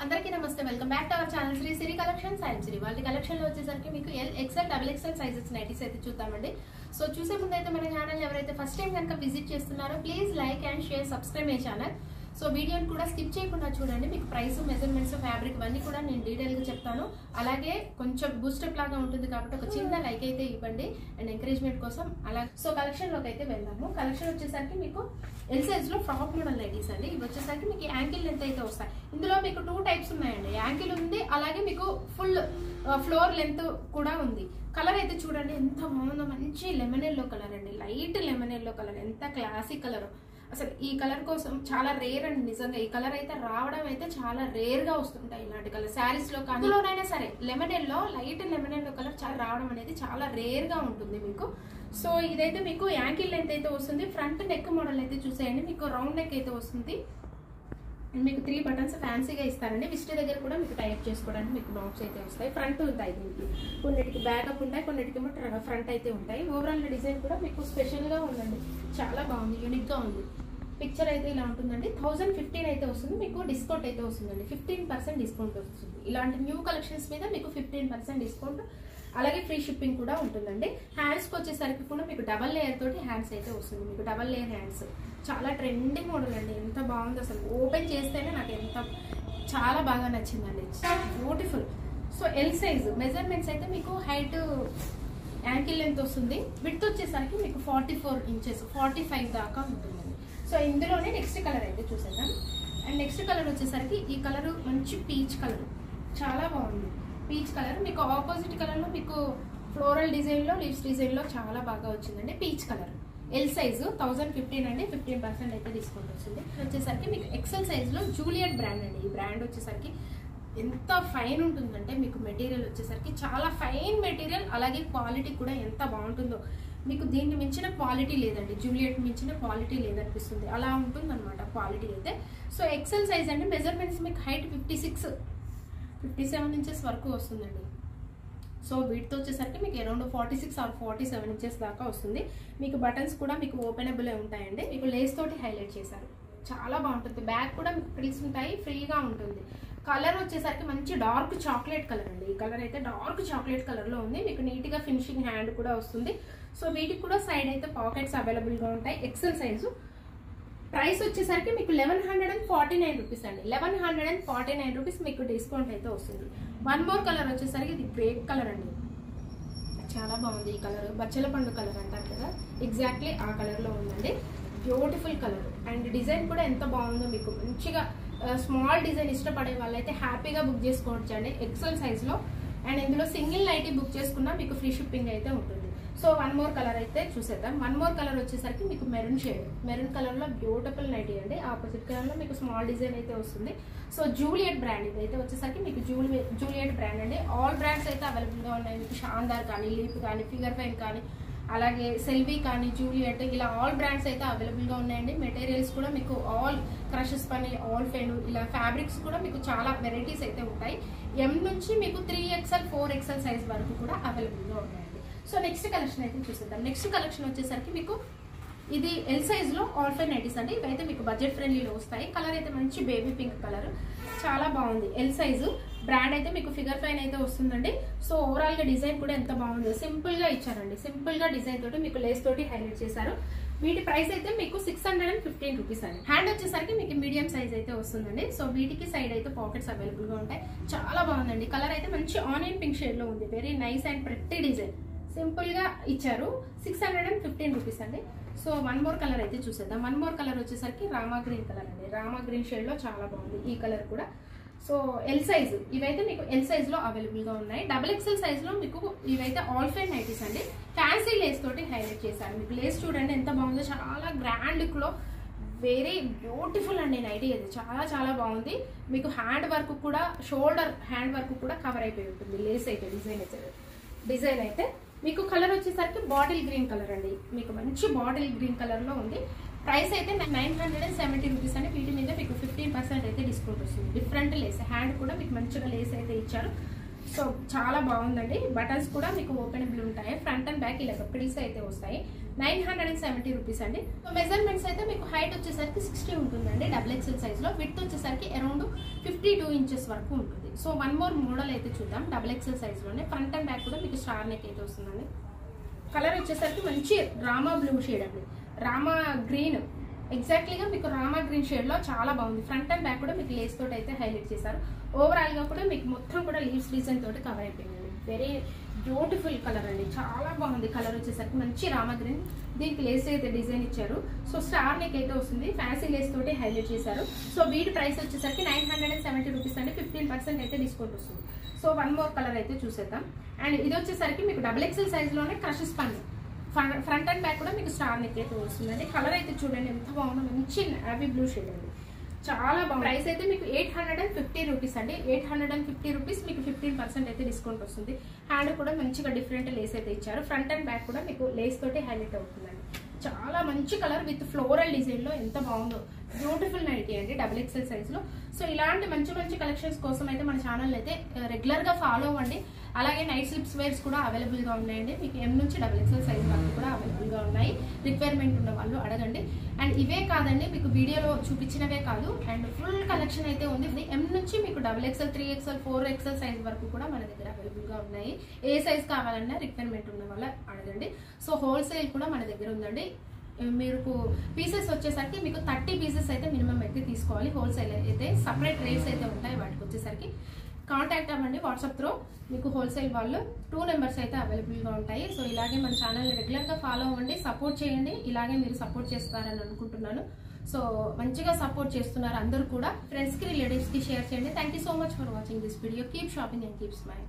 అందరికీ నమస్తే, welcome back to our channel Sri Siri collections. And Sri వాళ్ళ కలెక్షన్ లో వచ్చేసరికి మీకు XL, XXL సైజెస్ నైటీస్ అయితే చూద్దామండి. సో చూసే ముందు అయితే మన ఛానల్ ఎవరైతే ఫస్ట్ టైం కనుక విజిట్ చేస్తున్నారో please like and share, subscribe my channel. So వీడియోని కూడా స్కిప్ చేయకుండా చూడండి. మీకు ప్రైస్, మెజర్మెంట్స్, ఫ్యాబ్రిక్ అన్నీ కూడా నేను డీటెయిల్ గా చెప్తాను. అలాగే కొంచెం బూస్టప్ లాగా ఉంటుంది కాబట్టి ఒక చిన్న లైక్ అయితే ఇవ్వండి అండ్ ఎంకరేజ్మెంట్ కోసం. అలాగే సో కలెక్షన్ లోకి అయితే వెళ్దాము. కలెక్షన్ వచ్చేసరికి మీకు ఎల్ సైజ్ లో ఫ్రాక్ మోడల్ నైటీస్ అండి. ఇవి వచ్చేసరికి మీకు యాంకిల్ లెంత్ అయితే వస్తాయి. ఇందులో మీకు 2 టైప్స్ ఉన్నాయండి. యాంకిల్ ఉంది, అలాగే మీకు ఫుల్ ఫ్లోర్ లెంత్ కూడా ఉంది. కలర్ అయితే చూడండి ఎంత బాగుందో, మంచి లెమన్ ఎల్లో కలర్ అండి, లైట్ లెమన్ ఎల్లో కలర్, ఎంత క్లాసిక్ కలర్. అసలు ఈ కలర్ కోసం చాలా రేర్ అండి నిజంగా. ఈ కలర్ అయితే రావడం అయితే చాలా రేర్ గా వస్తుంటాయి ఇలాంటి కలర్ శారీస్ లో, కానీ అందులోనైనా సరే lemon yellow, light lemon yellow colour చాలా రావడం అనేది చాలా రేర్ గా ఉంటుంది మీకు. సో ఇదైతే మీకు యాంకిల్ లెంత్ అయితే వస్తుంది. ఫ్రంట్ నెక్ మోడల్ అయితే చూసేయండి, మీకు రౌండ్ నెక్ అయితే వస్తుంది. మీకు 3 బటన్స్ ఫ్యాన్సీగా ఇస్తారండి. విస్ట్ దగ్గర కూడా మీకు టైప్ చేసుకోవడానికి మీకు బాక్స్ అయితే వస్తాయి. ఫ్రంట్ ఉంటాయి దీనికి, కొన్నిటికి బ్యాకప్ ఉంటాయి, కొన్నిటికి ఫ్రంట్ అయితే ఉంటాయి. ఓవరాల్ డిజైన్ కూడా మీకు స్పెషల్ గా ఉందండి, చాలా బాగుంది, యూనిక్ గా ఉంది. పిక్చర్ అయితే ఇలా ఉంటుందండి. 1015 అయితే వస్తుంది. మీకు డిస్కౌంట్ అయితే వస్తుందండి, 15% డిస్కౌంట్ వస్తుంది. ఇలాంటి న్యూ కలెక్షన్స్ మీద మీకు 15% డిస్కౌంట్, అలాగే ఫ్రీ షిప్పింగ్ కూడా ఉంటుందండి. హ్యాండ్స్ కి వచ్చేసరికి కూడా మీకు డబల్ లేయర్ తోటి హ్యాండ్స్ అయితే వస్తుంది. మీకు డబల్ లేయర్ హ్యాండ్స్ చాలా ట్రెండింగ్ మోడల్ అండి, ఎంత బాగుంది అసలు. ఓపెన్ చేస్తేనే నాకు ఎంత చాలా బాగా నచ్చిందండి, beautiful. So L size measurements అయితే మీకు హైట్ యాంకిల్ లెంత్ వస్తుంది. విడ్త్ వచ్చేసరికి మీకు 44 ఇంచెస్ 45 దాకా ఉంటుందండి. సో ఇందులోనే నెక్స్ట్ కలర్ అయితే చూసేద్దాం. అండ్ నెక్స్ట్ కలర్ వచ్చేసరికి ఈ కలర్ మంచి పీచ్ కలర్, చాలా బాగుంది పీచ్ కలర్. మీకు ఆపోజిట్ కలర్ లో మీకు ఫ్లోరల్ డిజైన్ లో, లీవ్స్ డిజైన్ లో చాలా బాగా వచ్చిందండి. పీచ్ కలర్ ఎల్ సైజు 1015 అండి, 15% అయితే డిస్కౌంట్ వస్తుంది. వచ్చేసరికి మీకు ఎక్సెల్ సైజ్ లో జూలియట్ బ్రాండ్ అండి. ఈ బ్రాండ్ వచ్చేసరికి ఎంత ఫైన్ ఉంటుందంటే మీకు మెటీరియల్ వచ్చేసరికి చాలా ఫైన్ మెటీరియల్, అలాగే క్వాలిటీ కూడా ఎంత బాగుంటుందో. మీకు దీన్ని మించిన క్వాలిటీ లేదండి, జూలియట్ మించిన క్వాలిటీ లేదనిపిస్తుంది, అలా ఉంటుంది అనమాట క్వాలిటీ అయితే. సో ఎక్సెల్ సైజ్ అండి. మెజర్మెంట్స్ మీకు హైట్ 57 ఇంచెస్ వరకు వస్తుందండి. సో వీటితో వచ్చేసరికి మీకు అరౌండ్ 46 ఆర్ 47 ఇంచెస్ దాకా వస్తుంది. మీకు బటన్స్ కూడా మీకు ఓపెనబుల్ ఉంటాయండి. మీకు లేస్ తోటి హైలైట్ చేశారు, చాలా బాగుంటుంది. బ్యాక్ కూడా మీకు ఫ్రిల్స్ ఉంటాయి, ఫ్రీగా ఉంటుంది. కలర్ వచ్చేసరికి మంచి డార్క్ చాక్లెట్ కలర్ అండి. ఈ కలర్ అయితే డార్క్ చాక్లెట్ కలర్ లో ఉంది. మీకు నీట్ గా ఫినిషింగ్ హ్యాండ్ కూడా వస్తుంది. సో వీటికి కూడా సైడ్ అయితే పాకెట్స్ అవైలబుల్ గా ఉంటాయి. XL size. ప్రైస్ వచ్చేసరికి మీకు 1149 రూపీస్ అండి. 1149 రూపీస్ మీకు డిస్కౌంట్ అయితే వస్తుంది. వన్ మోర్ కలర్ వచ్చేసరికి ఇది గ్రేప్ కలర్ అండి, చాలా బాగుంది ఈ కలర్. బచ్చల పండు కలర్ అంటారు కదా, ఎగ్జాక్ట్లీ ఆ కలర్ లో ఉందండి. బ్యూటిఫుల్ కలర్ అండ్ డిజైన్ కూడా ఎంత బాగుందో. మీకు మంచిగా స్మాల్ డిజైన్ ఇష్టపడే వాళ్ళైతే హ్యాపీగా బుక్ చేసుకోవచ్చు అండి ఎక్సెల్ సైజ్ లో. అండ్ ఇందులో సింగిల్ నైటీ బుక్ చేసుకున్నా మీకు ఫ్రీ షిప్పింగ్ అయితే ఉంటుంది. సో వన్ మోర్ కలర్ అయితే చూసేద్దాం. వన్ మోర్ కలర్ వచ్చేసరికి మీకు మెరూన్ షేడ్, మెరూన్ కలర్ లో బ్యూటిఫుల్ నైటీ అండి. ఆపోజిట్ కలర్ లో మీకు స్మాల్ డిజైన్ అయితే వస్తుంది. సో జూలియట్ బ్రాండ్ ఇది అయితే వచ్చేసరికి మీకు జూలియట్ బ్రాండ్ అండి. ఆల్ బ్రాండ్స్ అయితే అవైలబుల్ గా ఉన్నాయి. మీకు షాందార్ కానీ, లీప్ కానీ, ఫిగర్ ఫైన్ కానీ, అలాగే సెల్వీ కానీ, జూలియట్, ఇలా ఆల్ బ్రాండ్స్ అయితే అవైలబుల్ గా ఉన్నాయండి. మెటీరియల్స్ కూడా మీకు ఆల్ క్రషెస్ పని, ఆల్ ఫెన్, ఇలా ఫ్యాబ్రిక్స్ కూడా మీకు చాలా వెరైటీస్ అయితే ఉంటాయి. ఎం నుంచి మీకు 3XL 4XL సైజ్ వరకు కూడా అవైలబుల్ గా ఉన్నాయండి. సో నెక్స్ట్ కలెక్షన్ అయితే చూసేద్దాం. నెక్స్ట్ కలెక్షన్ వచ్చేసరికి మీకు ఇది ఎల్ సైజ్ లో ఆల్ ఫైన్ నైటీస్ అండి. ఇవైతే మీకు బడ్జెట్ ఫ్రెండ్లీలో వస్తాయి. కలర్ అయితే మంచి బేబీ పింక్ కలర్, చాలా బాగుంది. ఎల్ సైజు బ్రాండ్ అయితే మీకు ఫిగర్ ఫైన్ అయితే వస్తుందండి. సో ఓవరాల్ గా డిజైన్ కూడా ఎంత బాగుంది, సింపుల్ గా ఇచ్చారండి. సింపుల్ గా డిజైన్ తోటి మీకు లేస్ తోటి హైలైట్ చేశారు. వీటి ప్రైస్ అయితే మీకు 615 రూపీస్ అండి. హ్యాండ్ వచ్చేసరికి మీకు మీడియం సైజ్ అయితే వస్తుందండి. సో వీటికి సైడ్ అయితే పాకెట్స్ అవైలబుల్ గా ఉంటాయి. చాలా బాగుందండి. కలర్ అయితే మంచి ఆనియన్ పింక్ షేడ్ లో ఉంది. Very nice and pretty design, simple గా ఇచ్చారు. 615 రూపీస్ అండి. సో వన్ మోర్ కలర్ అయితే చూసేద్దాం. వన్ మోర్ కలర్ వచ్చేసరికి రామా గ్రీన్ కలర్ అండి. రామా గ్రీన్ షేడ్ లో చాలా బాగుంది ఈ కలర్ కూడా. సో ఎల్ సైజ్ ఇవైతే మీకు ఎల్ సైజ్ లో అవైలబుల్ గా ఉన్నాయి. XXL సైజ్ లో మీకు ఇవైతే ఆల్ ఫైన్ నైటీస్ అండి. ఫ్యాన్సీ లేస్ తోటి హైలైట్ చేశారు. మీకు లేస్ చూడండి ఎంత బాగుందో, చాలా గ్రాండ్ లుక్ లో వెరీ బ్యూటిఫుల్ అండి నైటీ అయితే, చాలా చాలా బాగుంది. మీకు హ్యాండ్ వర్క్ కూడా, షోల్డర్ హ్యాండ్ వర్క్ కూడా కవర్ అయిపోయి ఉంటుంది లేస్ అయితే. డిజైన్ అయితే మీకు కలర్ వచ్చేసరికి బాటిల్ గ్రీన్ కలర్ అండి. మీకు మంచి బాటిల్ గ్రీన్ కలర్ లో ఉంది. ప్రైస్ అయితే 970 రూపీస్ అండి. వీటి మీద మీకు 15% అయితే డిస్కౌంట్ వస్తుంది. డిఫరెంట్ లేస్, హ్యాండ్ కూడా మీకు మంచిగా లేస్ అయితే ఇచ్చారు. సో చాలా బాగుందండి. బటన్స్ కూడా మీకు ఓపెనబుల్ ఉంటాయి. ఫ్రంట్ అండ్ బ్యాక్ ఇలా ప్రిల్స్ అయితే వస్తాయి. 970 రూపీస్ అండి. సో మెజర్మెంట్స్ అయితే మీకు హైట్ వచ్చేసరికి 60 ఉంటుందండి డబుల్ ఎక్సెల్ సైజ్లో. విడ్త్ వచ్చేసరికి అరౌండ్ 52 ఇంచెస్ వరకు ఉంటుంది. సో వన్ మోర్ మోడల్ అయితే చూద్దాం డబుల్ ఎక్సెల్ సైజ్లోనే. ఫ్రంట్ అండ్ బ్యాక్ కూడా మీకు స్టార్ నెక్ అయితే వస్తుందండి. కలర్ వచ్చేసరికి మంచి రామా బ్లూ షేడ్ అండి, రామా గ్రీన్, ఎగ్జాక్ట్లీగా మీకు రామా గ్రీన్ షేడ్లో చాలా బాగుంది. ఫ్రంట్ అండ్ బ్యాక్ కూడా మీకు లేస్ తోటి అయితే హైలైట్ చేశారు. ఓవరాల్గా కూడా మీకు మొత్తం కూడా లీవ్స్ డిజైన్ తోటి కవర్ అయిపోయింది. వెరీ బ్యూటిఫుల్ కలర్ అండి, చాలా బాగుంది. కలర్ వచ్చేసరికి మంచి రామా గ్రీన్, దీనికి లేస్ అయితే డిజైన్ ఇచ్చారు. సో స్టార్ నెక్ అయితే వస్తుంది, ఫ్యాన్సీ లేస్ తోటి హైలైట్ చేశారు. సో వీటి ప్రైస్ వచ్చేసరికి 970 రూపీస్ అండి. 15% అయితే డిస్కౌంట్ వస్తుంది. సో వన్ మోర్ కలర్ అయితే చూసేద్దాం. అండ్ ఇది వచ్చేసరికి మీకు డబుల్ ఎక్సెల్ సైజ్లోనే crush spun, front and back కూడా మీకు స్టార్ నెక్ అయితే వస్తుందండి. కలర్ అయితే చూడండి ఎంత బాగుందో, మంచి నావీ బ్లూ షేడ్ అండి, చాలా బాగుంది. ప్రైస్ అయితే మీకు 850 రూపీస్ అండి. 850 రూపీస్ మీకు 15% అయితే డిస్కౌంట్ వస్తుంది. హ్యాండ్ కూడా మంచిగా డిఫరెంట్ లేస్ అయితే ఇచ్చారు. ఫ్రంట్ అండ్ బ్యాక్ కూడా మీకు లేస్ తోటి హైలైట్ అవుతుందండి. చాలా మంచి కలర్ విత్ ఫ్లోరల్ డిజైన్ లో ఎంత బాగుందో, బ్యూటిఫుల్ నైటీ అండి డబుల్ ఎక్సెల్ సైజ్ లో. సో ఇలాంటి మంచి మంచి కలెక్షన్స్ కోసం అయితే మన ఛానల్ అయితే రెగ్యులర్ గా ఫాలో అవ్వండి. అలాగే నైట్ స్లిప్స్ వేర్స్ కూడా అవైలబుల్ గా ఉన్నాయండి. మీకు M నుంచి డబుల్ ఎక్సెల్ సైజ్ వరకు కూడా అవైలబుల్ గా ఉన్నాయి. రిక్వైర్మెంట్ ఉన్న వాళ్ళు అడగండి. అండ్ ఇవే కాదండి, మీకు వీడియోలో చూపించినవే కాదు, అండ్ ఫుల్ కలెక్షన్ అయితే ఉంది. M నుంచి మీకు double XL, 3XL, 4XL size వరకు కూడా మన దగ్గర అవైలబుల్ గా ఉన్నాయి. ఏ సైజ్ కావాలన్నా రిక్వైర్మెంట్ ఉన్న వాళ్ళు అడగండి. సో హోల్సేల్ కూడా మన దగ్గర ఉందండి. మీకు పీసెస్ వచ్చేసరికి మీకు 30 పీసెస్ అయితే మినిమం అయితే తీసుకోవాలి. హోల్సేల్ అయితే సపరేట్ రేట్స్ అయితే ఉంటాయి. వాటికి వచ్చేసరికి కాంటాక్ట్ అవ్వండి వాట్సాప్ త్రూ. మీకు హోల్సేల్ వాళ్ళు 2 నెంబర్స్ అయితే అవైలబుల్గా ఉంటాయి. సో ఇలాగే మన ఛానల్ రెగ్యులర్గా ఫాలో అవ్వండి, సపోర్ట్ చేయండి. ఇలాగే మీరు సపోర్ట్ చేస్తారని అనుకుంటున్నాను. సో మంచిగా సపోర్ట్ చేస్తున్నారు అందరూ కూడా. ఫ్రెండ్స్కి, రిలేటివ్స్కి షేర్ చేయండి. Thank you so much for watching this video. Keep shopping and keep smile.